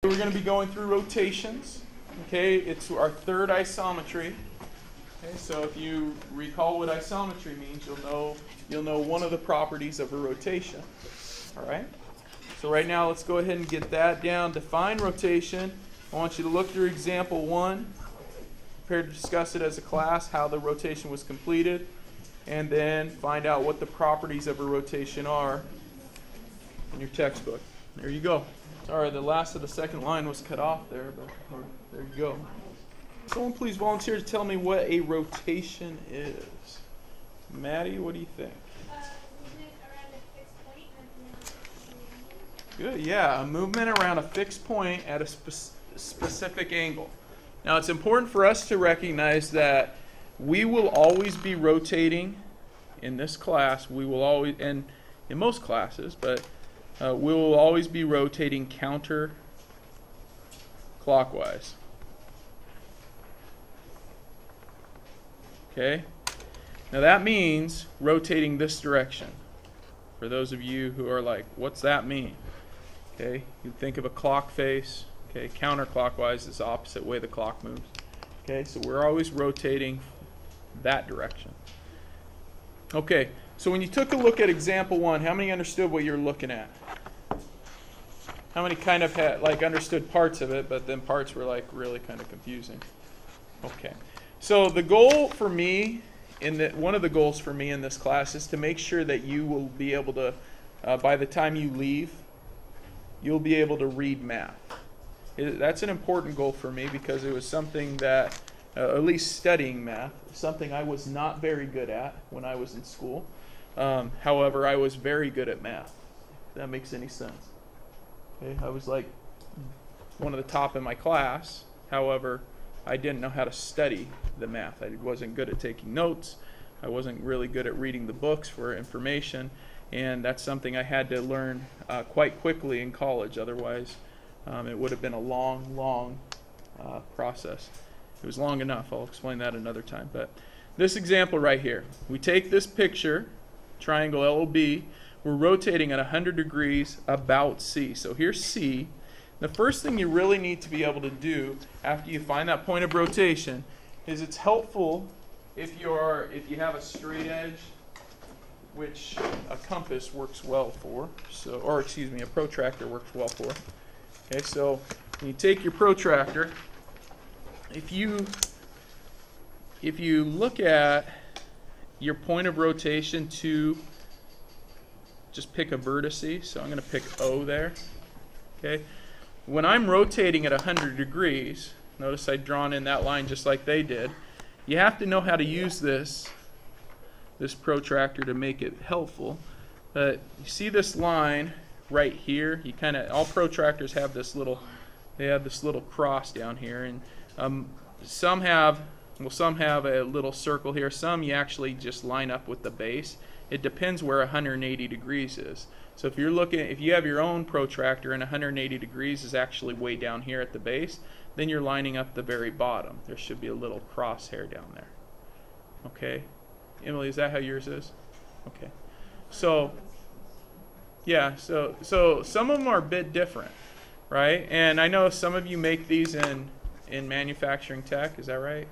We're going to be going through rotations. Okay, it's our third isometry. Okay, so if you recall what isometry means, you'll know one of the properties of a rotation. All right. So right now, let's go ahead and get that down. Define rotation. I want you to look through example 1. Prepare to discuss it as a class, how the rotation was completed, and then find out what the properties of a rotation are in your textbook. There you go. Sorry, the last of the second line was cut off there, but there you go. Someone please volunteer to tell me what a rotation is. Maddie, what do you think? Movement around a fixed point. Good, yeah, a movement around a fixed point at a specific angle. Now, it's important for us to recognize that we will always be rotating in this class. We will always, and in most classes, but we will always be rotating counterclockwise. Okay? Now that means rotating this direction. For those of you who are like, what's that mean? Okay, you think of a clock face. Okay, counterclockwise is the opposite way the clock moves. Okay, so we're always rotating that direction. Okay, so when you took a look at example 1, how many understood what you're looking at? How many kind of had understood parts of it, but then parts were like really kind of confusing? Okay, so the goal for me, one of the goals for me in this class is to make sure that you will be able to, by the time you leave, you'll be able to read math. That's an important goal for me because it was something that, at least studying math, something I was not very good at when I was in school. However, I was very good at math, if that makes any sense. Okay, I was like one of the top in my class. However, I didn't know how to study the math. I wasn't good at taking notes. I wasn't really good at reading the books for information. And that's something I had to learn quite quickly in college. Otherwise, it would have been a long process. It was long enough. I'll explain that another time. But this example right here, we take this picture, triangle LOB. We're rotating at 100 degrees about C. So here's C. The first thing you really need to be able to do after you find that point of rotation is it's helpful if you have a straight edge, which a compass works well for. A protractor works well for. Okay, so when you take your protractor, if you look at your point of rotation to just pick a vertice, so I'm going to pick O there. Okay, when I'm rotating at 100 degrees, notice I've drawn in that line just like they did. You have to know how to use this protractor to make it helpful. You see this line right here? All protractors have this little cross down here, and some have a little circle here. Some you actually just line up with the base. It depends where 180 degrees is. So if you have your own protractor and 180 degrees is actually way down here at the base, then you're lining up the very bottom. There should be a little crosshair down there. Okay, Emily, is that how yours is? Okay, so yeah, so some of them are a bit different, right? And I know some of you make these in manufacturing tech. Is that right?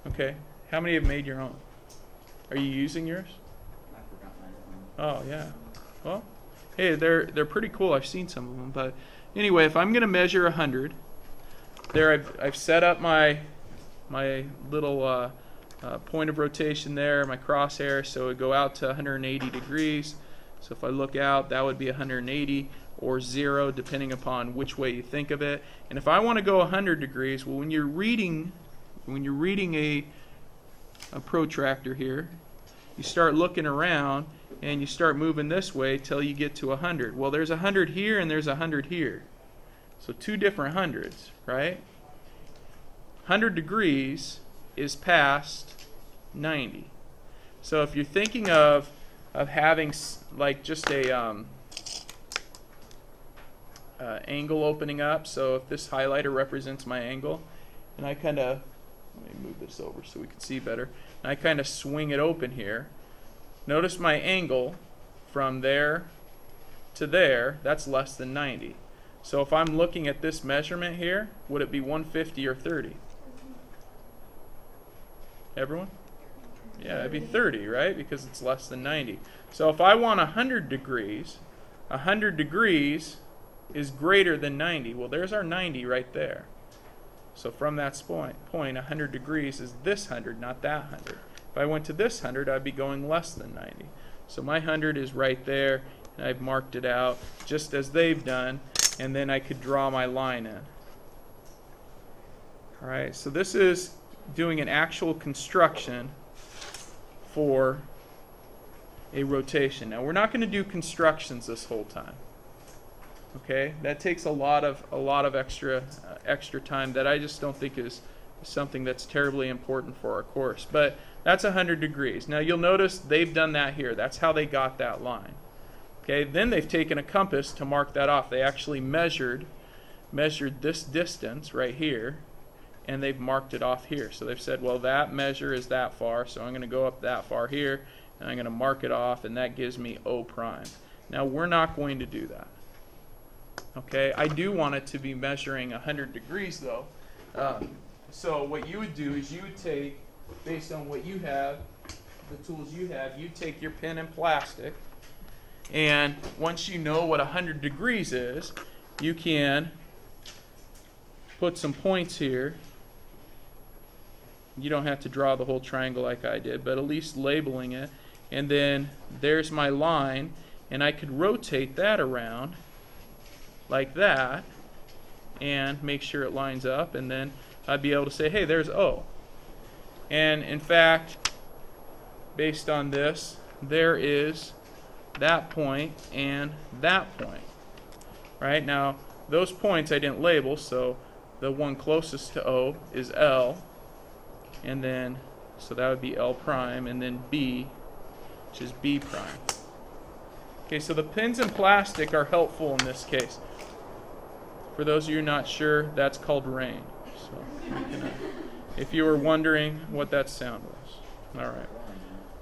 Okay, how many have made your own? Are you using yours? I forgot mine. Oh yeah. Well, hey, they're pretty cool. I've seen some of them, but anyway, if I'm going to measure 100, there I've set up my little point of rotation there, my crosshair, so it would go out to 180 degrees. So if I look out, that would be 180 or 0, depending upon which way you think of it. And if I want to go 100 degrees, well, when you're reading a protractor here, you start looking around and you start moving this way till you get to 100. Well, there's 100 here and there's 100 here. So two different hundreds, right? 100 degrees is past 90. So if you're thinking of having like just a angle opening up, so if this highlighter represents my angle, and I kind of, let me move this over so we can see better, and I kind of swing it open here, notice my angle from there to there, that's less than 90. So if I'm looking at this measurement here, would it be 150 or 30? Everyone? Yeah, it'd be 30, right? Because it's less than 90. So if I want 100 degrees, 100 degrees is greater than 90. Well, there's our 90 right there. So from that point, 100 degrees is this 100, not that 100. If I went to this 100, I'd be going less than 90. So my 100 is right there, and I've marked it out just as they've done, and then I could draw my line in. All right, so this is doing an actual construction for a rotation. Now, we're not going to do constructions this whole time. Okay, that takes a lot of extra time that I just don't think is something that's terribly important for our course. But that's 100 degrees. Now you'll notice they've done that here. That's how they got that line. Okay, then they've taken a compass to mark that off. They actually measured this distance right here, and they've marked it off here. So they've said, well, that measure is that far, so I'm going to go up that far here, and I'm going to mark it off, and that gives me O prime. Now we're not going to do that. Okay, I do want it to be measuring 100 degrees though. So what you would do is you would take, based on what you have, the tools you have, you take your pen and plastic, and once you know what 100 degrees is, you can put some points here. You don't have to draw the whole triangle like I did, but at least labeling it. And then there's my line, and I could rotate that around like that and make sure it lines up, and then I'd be able to say, hey, there's O. And in fact, based on this, there is that point and that point. Right? Now, those points I didn't label, so the one closest to O is L, and then, so that would be L prime, and then B, which is B prime. Okay, so the pins and plastic are helpful in this case. For those of you not sure, that's called rain. So if you were wondering what that sound was. All right.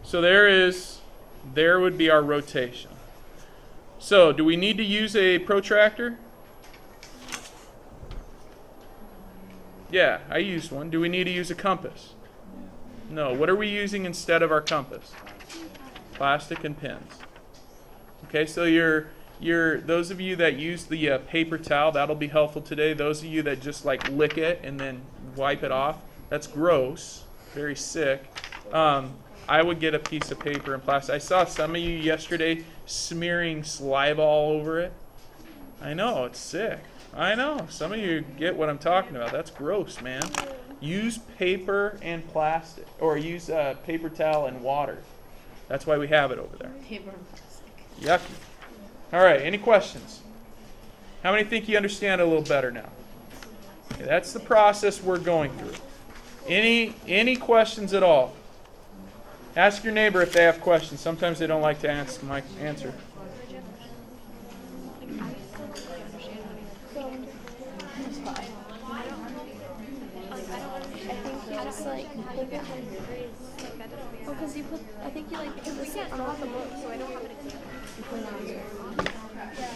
So there would be our rotation. So do we need to use a protractor? Yeah, I used one. Do we need to use a compass? No. What are we using instead of our compass? Plastic and pins. Okay, so those of you that use the paper towel, that'll be helpful today. Those of you that just like lick it and then wipe it off, that's gross, very sick. I would get a piece of paper and plastic. I saw some of you yesterday smearing saliva all over it. I know, it's sick. I know, some of you get what I'm talking about. That's gross, man. Use paper and plastic, or use paper towel and water. That's why we have it over there. Paper and plastic. Yucky. All right, any questions? How many think you understand it a little better now? Okay, that's the process we're going through. Any questions at all? Ask your neighbor if they have questions. Sometimes they don't like to answer. Because you put, I think you like put this on all the books, so I don't have an example.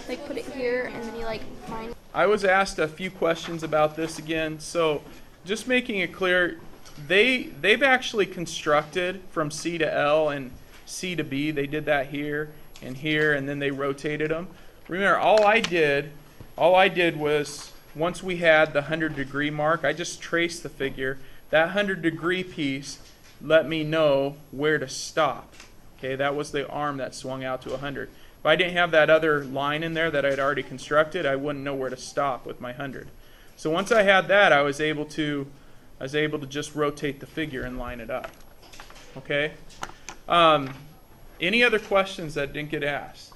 Like put it here, and then you like find. I was asked a few questions about this again, so just making it clear, they've actually constructed from C to L and C to B. They did that here, and then they rotated them. Remember, all I did was, once we had the 100-degree mark, I just traced the figure. That 100-degree piece let me know where to stop. Okay, that was the arm that swung out to 100. If I didn't have that other line in there that I'd already constructed, I wouldn't know where to stop with my 100. So once I had that, I was able to just rotate the figure and line it up. Okay? Any other questions that didn't get asked?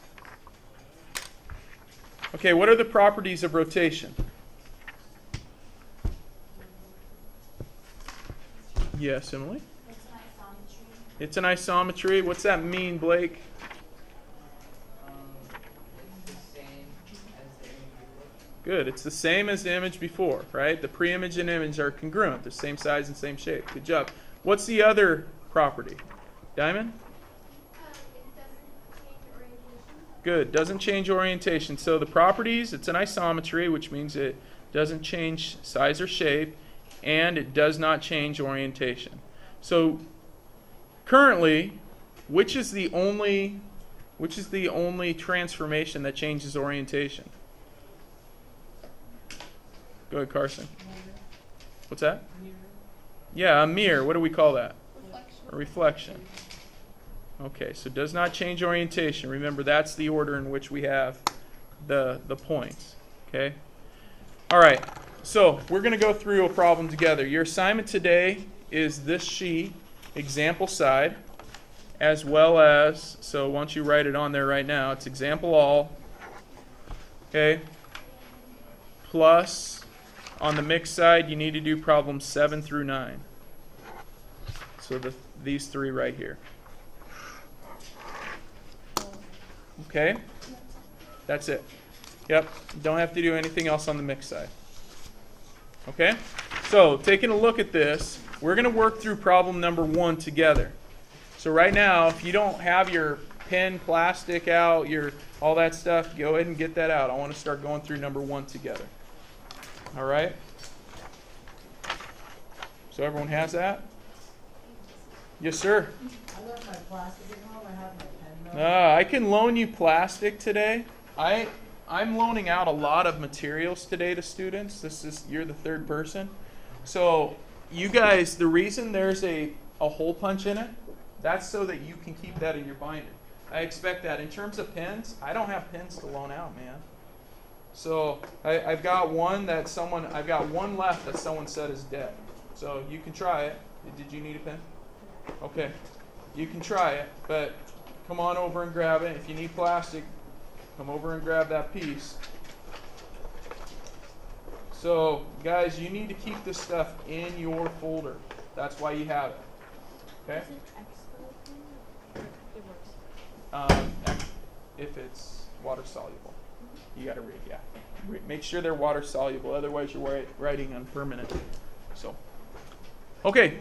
Okay, what are the properties of rotation? Yes, Emily? It's an isometry. What's that mean, Blake? Good. It's the same as the image before, right? The pre-image and image are congruent, the same size and same shape. Good job. What's the other property? Diamond? It doesn't change orientation. Good. Doesn't change orientation. So the properties, it's an isometry, which means it doesn't change size or shape, and it does not change orientation. So currently, which is the only transformation that changes orientation? Go ahead, Carson. What's that? Yeah, a mirror. What do we call that? A reflection. Okay, so does not change orientation. Remember, that's the order in which we have the points. Okay? All right, so we're going to go through a problem together. Your assignment today is this sheet, example side, as well as, so why don't you write it on there right now, it's example all, okay, plus on the mixed side, you need to do problems 7 through 9. So these three right here. Okay? That's it. Yep. Don't have to do anything else on the mixed side. Okay? So, taking a look at this, we're going to work through problem number 1 together. So right now, if you don't have your pen, plastic out, all that stuff, go ahead and get that out. I want to start going through number 1 together. All right? So everyone has that? Yes, sir. I left my plastic at home. I have my pen though. I can loan you plastic today. I'm loaning out a lot of materials today to students. You're the third person. So you guys, the reason there's a hole punch in it, that's so that you can keep that in your binder. I expect that. In terms of pens, I don't have pens to loan out, man. So I've got one left that someone said is dead. So you can try it. Did you need a pen? Okay. You can try it, but come on over and grab it. If you need plastic, come over and grab that piece. So, guys, you need to keep this stuff in your folder. That's why you have it. Okay? If it's water soluble. You got to read, yeah. Make sure they're water soluble, otherwise you're writing unpermanent. So, okay.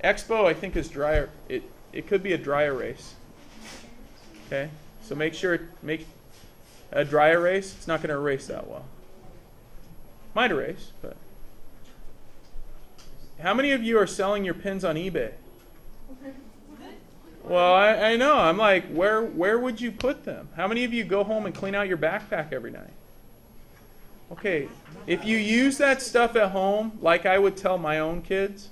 Expo, I think, is dry. It could be a dry erase. Okay? So make a dry erase. It's not going to erase that well. Might erase, but. How many of you are selling your pens on eBay? Well, I know. I'm like, where would you put them? How many of you go home and clean out your backpack every night? Okay, if you use that stuff at home, like I would tell my own kids,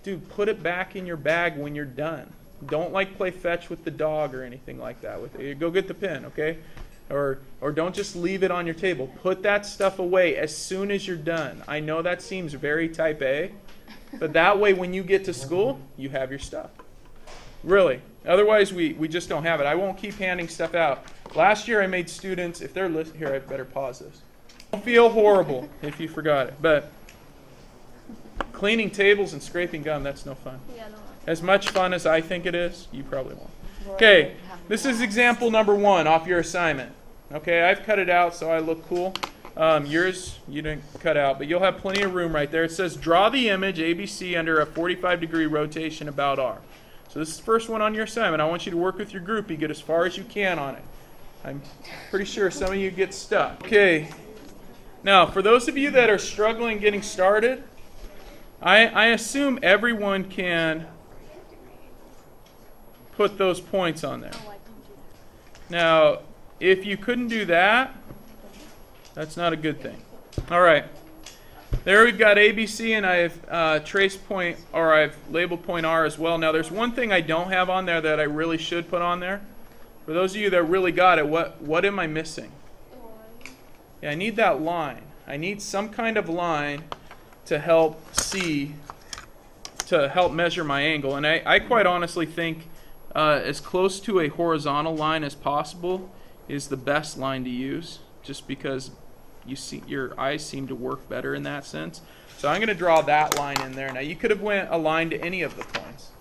dude, put it back in your bag when you're done. Don't play fetch with the dog or anything like that. Go get the pen, okay? Or don't just leave it on your table. Put that stuff away as soon as you're done. I know that seems very type A, but that way when you get to school, you have your stuff. Really. Otherwise, we just don't have it. I won't keep handing stuff out. Last year I made students, if they're listening, here I better pause this. Don't feel horrible if you forgot it, but cleaning tables and scraping gum, that's no fun. Yeah, no. As much fun as I think it is, you probably won't. Okay, this is example number 1 off your assignment. Okay, I've cut it out so I look cool. Yours, you didn't cut out, but you'll have plenty of room right there. It says, draw the image ABC under a 45-degree rotation about R. So this is the first one on your assignment. I want you to work with your group. You get as far as you can on it. I'm pretty sure some of you get stuck. Okay, now for those of you that are struggling getting started, I assume everyone can put those points on there. Now, if you couldn't do that, that's not a good thing. All right. There we've got ABC, and I've traced point, or I've labeled point R as well. Now, there's one thing I don't have on there that I really should put on there. For those of you that really got it, what am I missing? Yeah, I need that line. I need some kind of line to help measure my angle. And I quite honestly think as close to a horizontal line as possible is the best line to use, just because your eyes seem to work better in that sense. So I'm going to draw that line in there. Now you could have went a line to any of the points.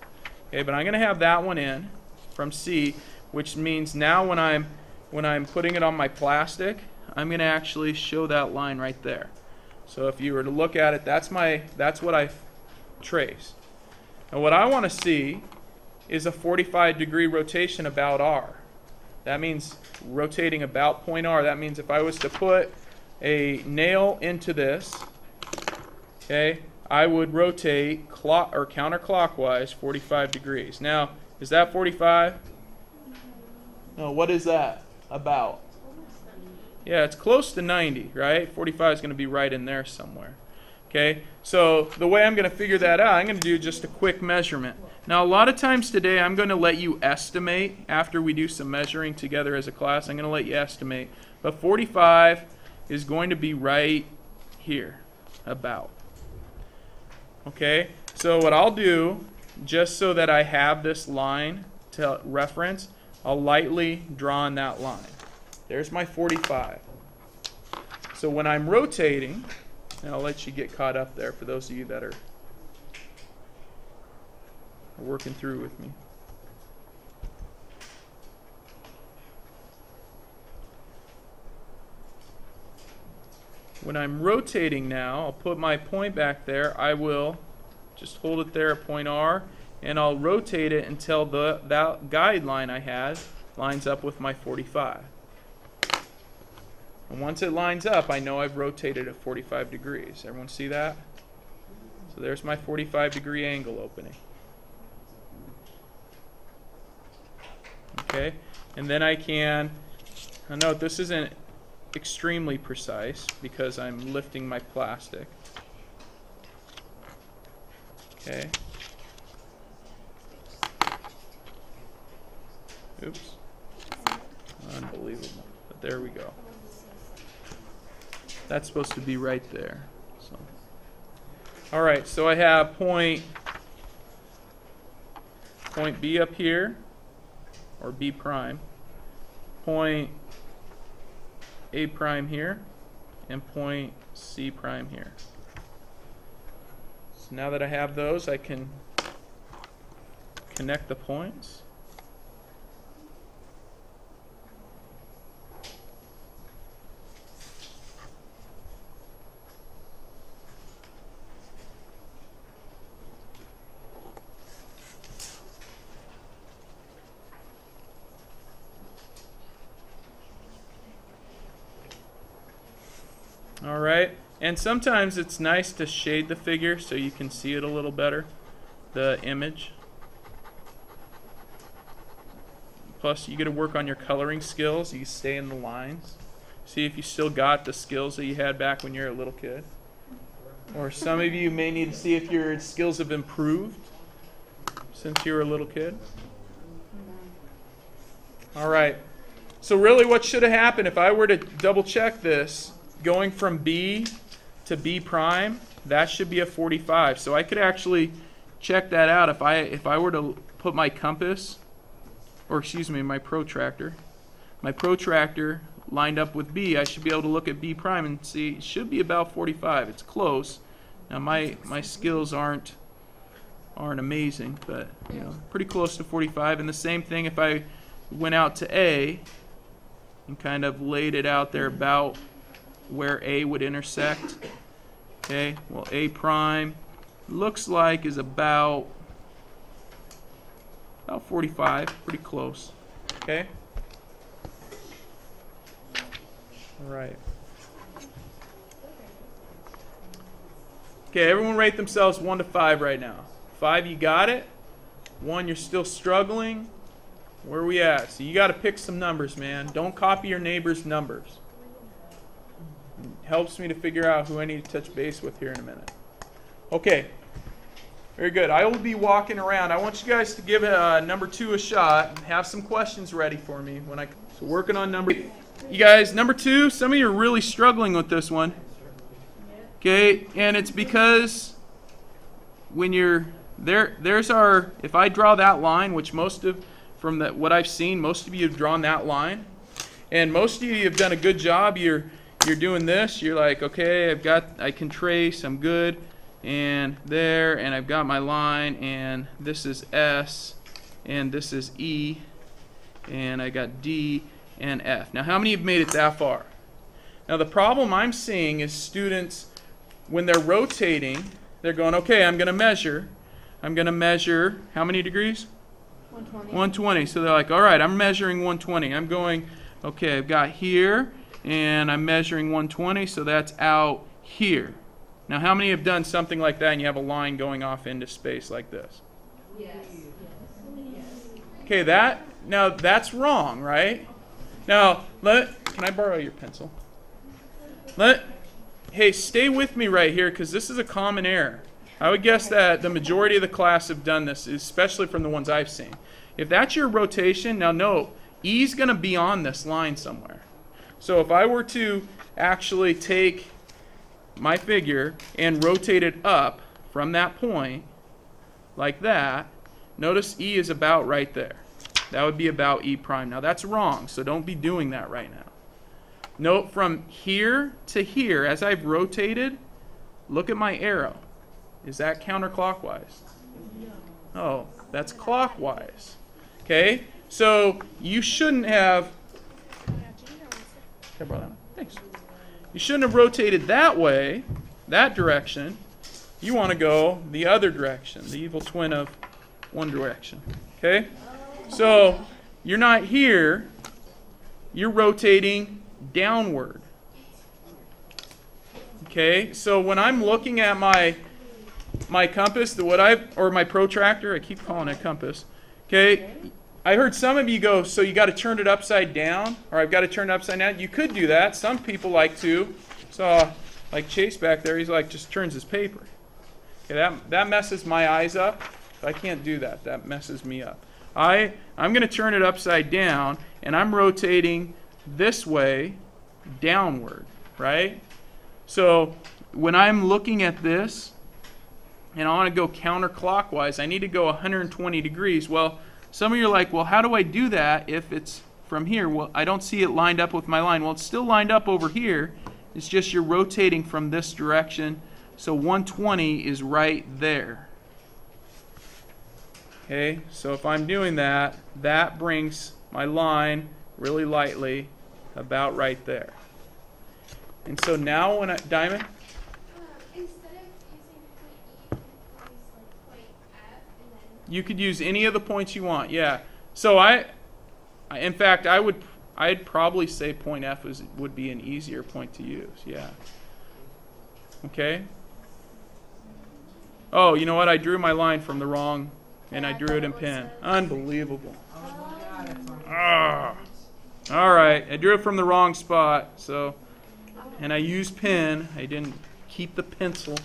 Okay, but I'm going to have that one in from C, which means now when I'm putting it on my plastic, I'm going to actually show that line right there. So if you were to look at it, that's what I've traced. And what I want to see is a 45-degree rotation about R. That means rotating about point R. That means if I was to put a nail into this, okay, I would rotate counterclockwise 45 degrees. Now, is that 45? No, what is that about? Yeah, it's close to 90, right? 45 is going to be right in there somewhere. Okay, so the way I'm going to figure that out, I'm going to do just a quick measurement. Now, a lot of times today, I'm going to let you estimate after we do some measuring together as a class. I'm going to let you estimate. But 45 is going to be right here, about. Okay, so what I'll do, just so that I have this line to reference, I'll lightly draw on that line. There's my 45. So when I'm rotating, and I'll let you get caught up there for those of you that are working through with me. When I'm rotating now, I'll put my point back there. I will just hold it there at point R, and I'll rotate it until that guideline I had lines up with my 45. And once it lines up, I know I've rotated at 45 degrees. Everyone see that? So there's my 45-degree angle opening. Okay, and then I can, now note this isn't extremely precise because I'm lifting my plastic. Okay. Oops. Unbelievable. But there we go. That's supposed to be right there. So, all right, so I have point B up here, or B prime, point A prime here, and point C prime here. So now that I have those, I can connect the points. All right, and sometimes it's nice to shade the figure so you can see it a little better, the image. Plus, you got to work on your coloring skills. You stay in the lines. See if you still got the skills that you had back when you were a little kid. Or some of you may need to see if your skills have improved since you were a little kid. All right, so really what should have happened if I were to double check this, going from B to B prime, that should be a 45. So I could actually check that out if I were to put my compass, or excuse me, my protractor lined up with B. I should be able to look at B prime and see it should be about 45. It's close. Now my skills aren't amazing, but you know, pretty close to 45. And the same thing if I went out to A and kind of laid it out there about where A would intersect. Okay, well A prime looks like is about 45, pretty close. Okay. All right. Okay, everyone rate themselves 1 to 5 right now. 5, you got it. 1, you're still struggling. Where are we at? So you got to pick some numbers, man. Don't copy your neighbor's numbers. It helps me to figure out who I need to touch base with here in a minute. Okay, very good. I will be walking around. I want you guys to give number 2 a shot and have some questions ready for me so working on number. You guys, number 2. Some of you are really struggling with this one. Okay, and it's because when you're there, if I draw that line, which from what I've seen, most of you have drawn that line, and most of you have done a good job. You're doing this. You're like, okay, I can trace. I'm good, and there, and I've got my line, and this is S, and this is E, and I got D and F. Now, how many have made it that far? Now, the problem I'm seeing is students, when they're rotating, they're going, okay, I'm going to measure how many degrees? 120. 120. So they're like, all right, I'm measuring 120. I'm going, okay, I've got here, and I'm measuring 120, so that's out here. Now, how many have done something like that and you have a line going off into space like this? Yes. Okay, now that's wrong, right? Now, can I borrow your pencil? Hey, stay with me right here because this is a common error. I would guess that the majority of the class have done this, especially from the ones I've seen. If that's your rotation, now note, E's going to be on this line somewhere. So if I were to actually take my figure and rotate it up from that point, like that, notice E is about right there. That would be about E prime. Now that's wrong, so don't be doing that right now. Note from here to here, as I've rotated, look at my arrow. Is that counterclockwise? Oh, that's clockwise. Okay, so you shouldn't have. Can I borrow that one? Thanks. You shouldn't have rotated that way, that direction. You want to go the other direction, the evil twin of one direction. Okay? So you're not here, you're rotating downward. Okay? So when I'm looking at my compass, or my protractor, I keep calling it compass. Okay? I heard some of you go, so you got to turn it upside down, or I've got to turn it upside down. You could do that. Some people like to. Saw like Chase back there, he's like just turns his paper. Okay, that messes my eyes up. I can't do that. That messes me up. I'm going to turn it upside down, and I'm rotating this way downward, right? So when I'm looking at this, and I want to go counterclockwise, I need to go 120 degrees. Well, some of you are like, well, how do I do that if it's from here? Well, I don't see it lined up with my line. Well, it's still lined up over here. It's just you're rotating from this direction. So 120 is right there. Okay, so if I'm doing that, that brings my line really lightly about right there. And so now when Diamond? Instead of using point E, you could use like point F and then. You could use any of the points you want, yeah. So in fact, I'd probably say point F would be an easier point to use, yeah. Okay? Oh, you know what? I drew my line from the wrong, and I drew it in pen. Unbelievable. Ah. All right, I drew it from the wrong spot, so, and I used pen. I didn't keep the pencil.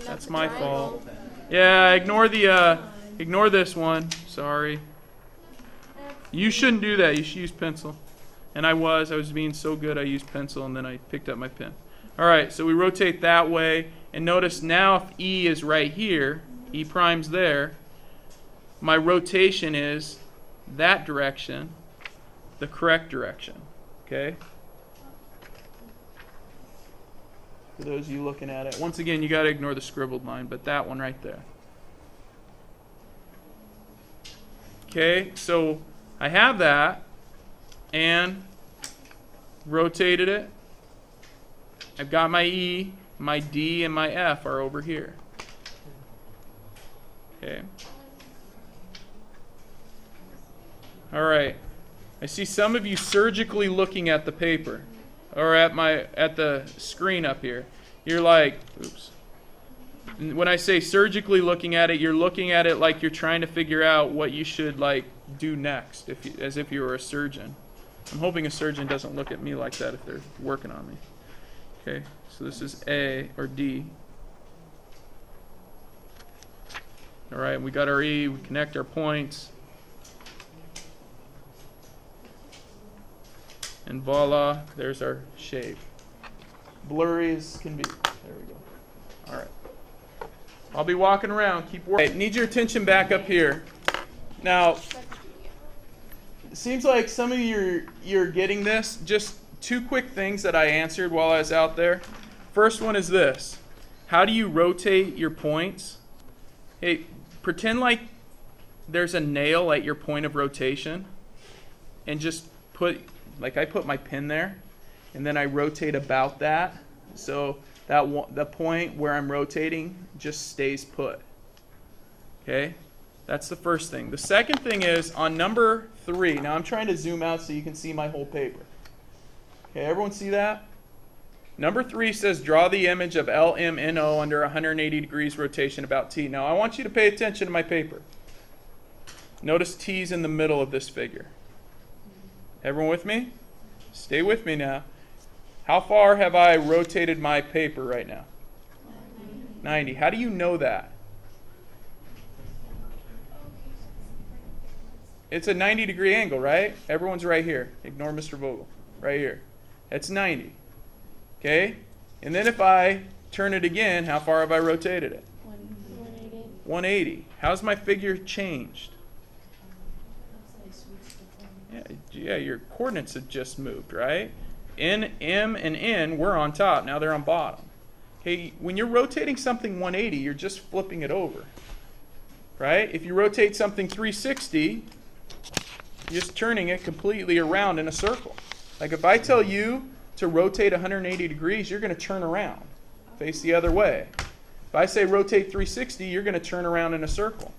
That's my fault. Yeah, ignore this one. Sorry. You shouldn't do that. You should use pencil. And I was being so good I used pencil, and then I picked up my pen. All right, so we rotate that way, and notice now if E is right here, E prime's there, my rotation is that direction, the correct direction, okay? For those of you looking at it. Once again, you got to ignore the scribbled line, but that one right there. Okay, so I have that, and rotated it. I've got my E, my D, and my F are over here. Okay. All right. I see some of you surgically looking at the paper, or at the screen up here. You're like, oops. When I say surgically looking at it, you're looking at it like you're trying to figure out what you should like do next, as if you were a surgeon. I'm hoping a surgeon doesn't look at me like that if they're working on me. Okay, so this is A or D. All right, we got our E, we connect our points. And voila, there's our shape. Blurry as can be. There we go. All right. I'll be walking around, keep working. Okay, need your attention back up here. Now, it seems like some of you you're getting this. Just two quick things that I answered while I was out there. First one is this. How do you rotate your points? Hey, pretend like there's a nail at your point of rotation and just like I put my pin there and then I rotate about that. So the point where I'm rotating just stays put. Okay? That's the first thing. The second thing is on number 3. Now I'm trying to zoom out so you can see my whole paper. Okay, everyone see that? Number 3 says draw the image of LMNO under 180 degrees rotation about T. Now I want you to pay attention to my paper. Notice T's in the middle of this figure. Everyone with me? Stay with me now. How far have I rotated my paper right now? 90. How do you know that? It's a 90-degree angle, right? Everyone's right here. Ignore Mr. Vogel. Right here. That's 90. Okay? And then if I turn it again, how far have I rotated it? 180. 180. How's my figure changed? Yeah, your coordinates have just moved, right? N, M, and N were on top. Now they're on bottom. Okay, when you're rotating something 180, you're just flipping it over, right? If you rotate something 360, you're just turning it completely around in a circle. Like if I tell you to rotate 180 degrees, you're going to turn around, face the other way. If I say rotate 360, you're going to turn around in a circle.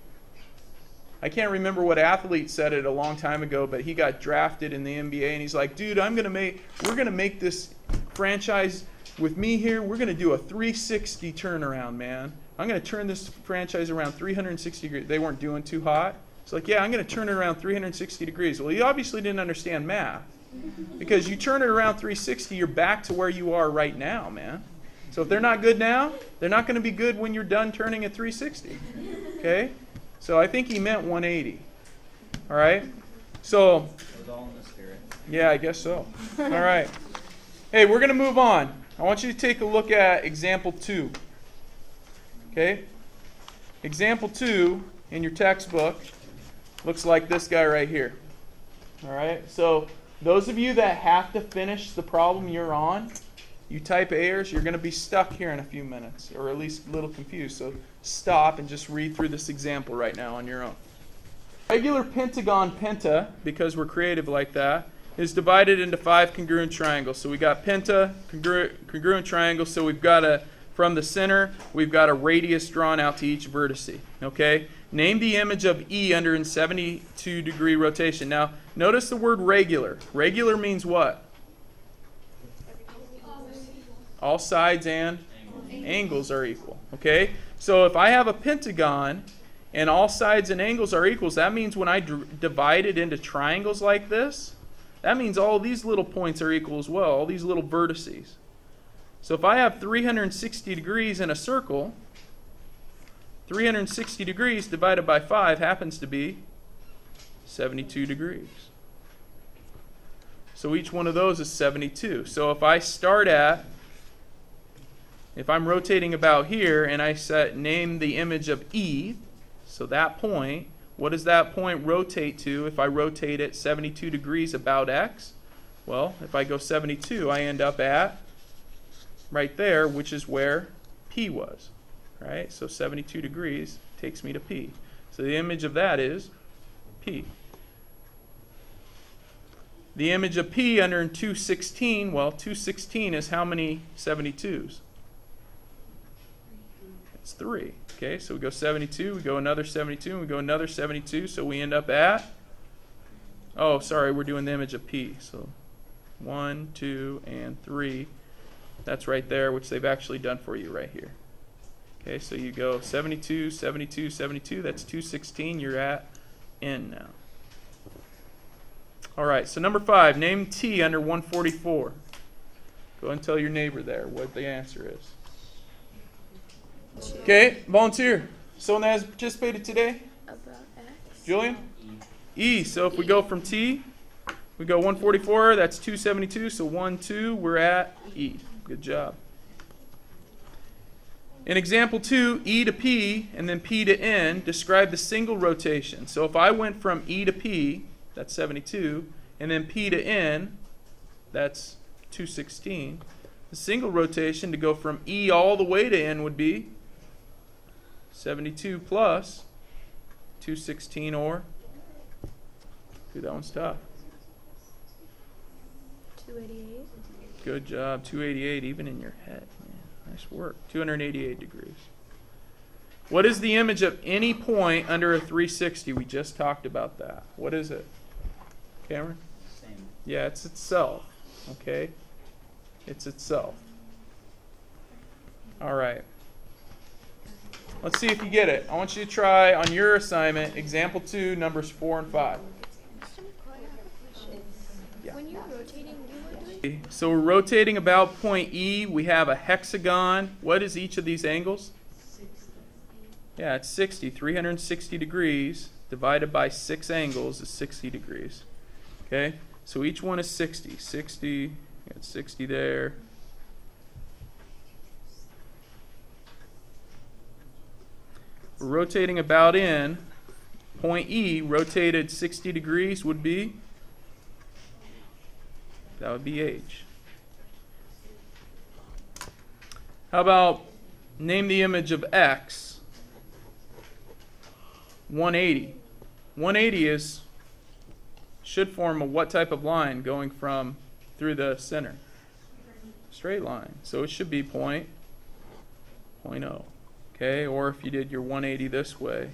I can't remember what athlete said it a long time ago, but he got drafted in the NBA, and he's like, dude, we're going to make this franchise with me here. We're going to do a 360 turnaround, man. I'm going to turn this franchise around 360 degrees. They weren't doing too hot. It's like, yeah, I'm going to turn it around 360 degrees. Well, he obviously didn't understand math, because you turn it around 360, you're back to where you are right now, man. So if they're not good now, they're not going to be good when you're done turning at 360. Okay? So I think he meant 180. All right? So, It was all in the spirit. yeah, I guess so. All right. Hey, we're going to move on. I want you to take a look at example 2. Okay? Example 2 in your textbook looks like this guy right here. All right? So those of you that have to finish the problem you're on, you type errors, you're going to be stuck here in a few minutes, or at least a little confused. So stop and just read through this example right now on your own. Regular pentagon penta, because we're creative like that, is divided into 5 congruent triangles. So we got penta, congruent triangle, so we've got from the center, we've got a radius drawn out to each vertice. Okay? Name the image of E under a 72-degree rotation. Now, notice the word regular. Regular means what? All sides and angles are equal. Okay? So if I have a pentagon and all sides and angles are equals, that means when I divide it into triangles like this, that means all these little points are equal as well, all these little vertices. So if I have 360 degrees in a circle, 360 degrees divided by 5 happens to be 72 degrees. So each one of those is 72. So if I start at, if I'm rotating about here and I name the image of E, so that point, what does that point rotate to if I rotate it 72 degrees about X? Well, if I go 72, I end up at right there, which is where P was. Right? So 72 degrees takes me to P. So the image of that is P. The image of P under 216, well, 216 is how many 72s? It's 3. Okay, so we go 72, we go another 72, and we go another 72, so we end up at, oh, sorry, we're doing the image of P. So 1, 2, and 3. That's right there, which they've actually done for you right here. Okay, so you go 72, 72, 72. That's 216. You're at N now. All right, so number 5, name T under 144. Go and tell your neighbor there what the answer is. Okay, volunteer. Someone that has participated today? About X. Julian? E. So if we go from T, we go 144. That's 272. So 1, 2, we're at E. Good job. In example 2, E to P and then P to N, describe the single rotation. So if I went from E to P, that's 72, and then P to N, that's 216, the single rotation to go from E all the way to N would be 72 plus 216, or, dude, that one's tough. 288. Good job, 288 even in your head. Man, nice work. 288 degrees. What is the image of any point under a 360? We just talked about that. What is it? Cameron? Same. Yeah, it's itself. Okay? It's itself. All right. Let's see if you get it. I want you to try on your assignment, example 2, numbers 4 and 5. Yeah. When you're rotating, you were doing. So we're rotating about point E. We have a hexagon. What is each of these angles? 60. Yeah, it's 60. 360 degrees divided by 6 angles is 60 degrees. Okay? So each one is 60. 60, got 60 there. We're rotating about in. Point E rotated 60 degrees would be? That would be H. How about name the image of X? 180. 180 should form a what type of line going from through the center? Straight line. So it should be point 0. Okay, or if you did your 180 this way,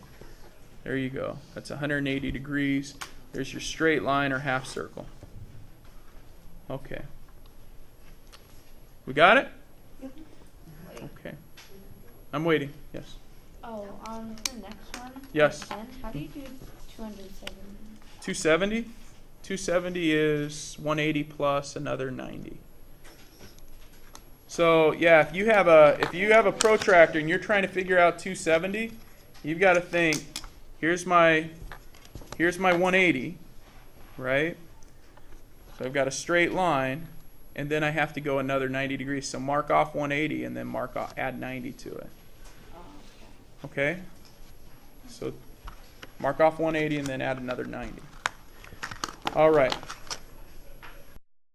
there you go. That's 180 degrees. There's your straight line or half circle. Okay. We got it? Okay. I'm waiting. Yes. Oh, the next one. Yes. 10. How do you do 270? 270? 270 is 180 plus another 90. So yeah, if you have a protractor and you're trying to figure out 270, you've got to think, here's my 180, right? So I've got a straight line, and then I have to go another 90 degrees. So mark off 180 and then add 90 to it. Okay? So mark off 180 and then add another 90. All right.